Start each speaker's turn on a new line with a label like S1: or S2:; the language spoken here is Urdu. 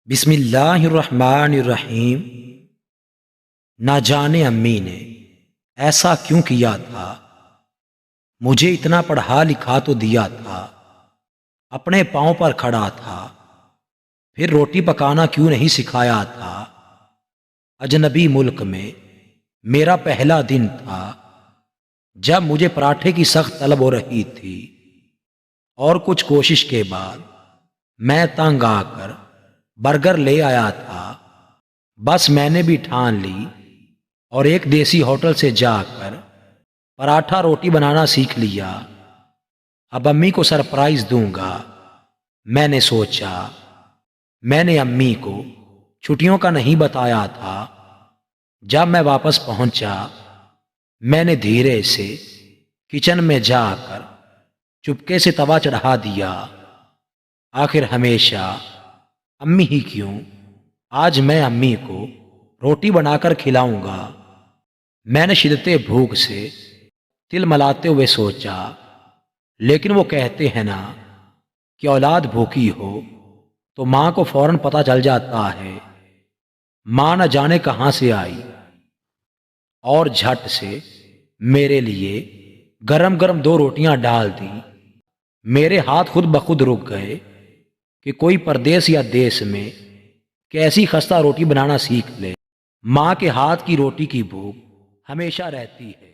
S1: بسم اللہ الرحمن الرحیم۔ نہ جانے امی نے ایسا کیوں کیا تھا، مجھے اتنا پڑھا لکھا تو دیا تھا، اپنے پاؤں پر کھڑا تھا، پھر روٹی پکانا کیوں نہیں سکھایا تھا۔ اجنبی ملک میں میرا پہلا دن تھا جب مجھے پراٹھے کی سخت طلب ہو رہی تھی، اور کچھ کوشش کے بعد میں تنگ آ کر برگر لے آیا تھا۔ بس میں نے بھی ٹھان لی اور ایک دیسی ہوٹل سے جا کر پراٹھا روٹی بنانا سیکھ لیا۔ اب امی کو سرپرائز دوں گا، میں نے سوچا۔ میں نے امی کو چھٹیوں کا نہیں بتایا تھا۔ جب میں واپس پہنچا، میں نے دھیرے سے کچن میں جا کر چپکے سے توا چڑھا دیا۔ آخر ہمیشہ امی ہی کیوں، آج میں امی کو روٹی بنا کر کھلاؤں گا۔ میں نے شدت بھوک سے تل ملاتے ہوئے سوچا، لیکن وہ کہتے ہیں نا کہ اولاد بھوکی ہو تو ماں کو فوراً پتہ چل جاتا ہے۔ ماں نہ جانے کہاں سے آئی اور جھٹ سے میرے لیے گرم گرم 2 روٹیاں ڈال دیں۔ میرے ہاتھ خود بخود رک گئے کہ کوئی پردیس یا دیس میں کیسی خستہ روٹی بنانا سیکھ لے۔ ماں کے ہاتھ کی روٹی کی بھوک ہمیشہ رہتی ہے۔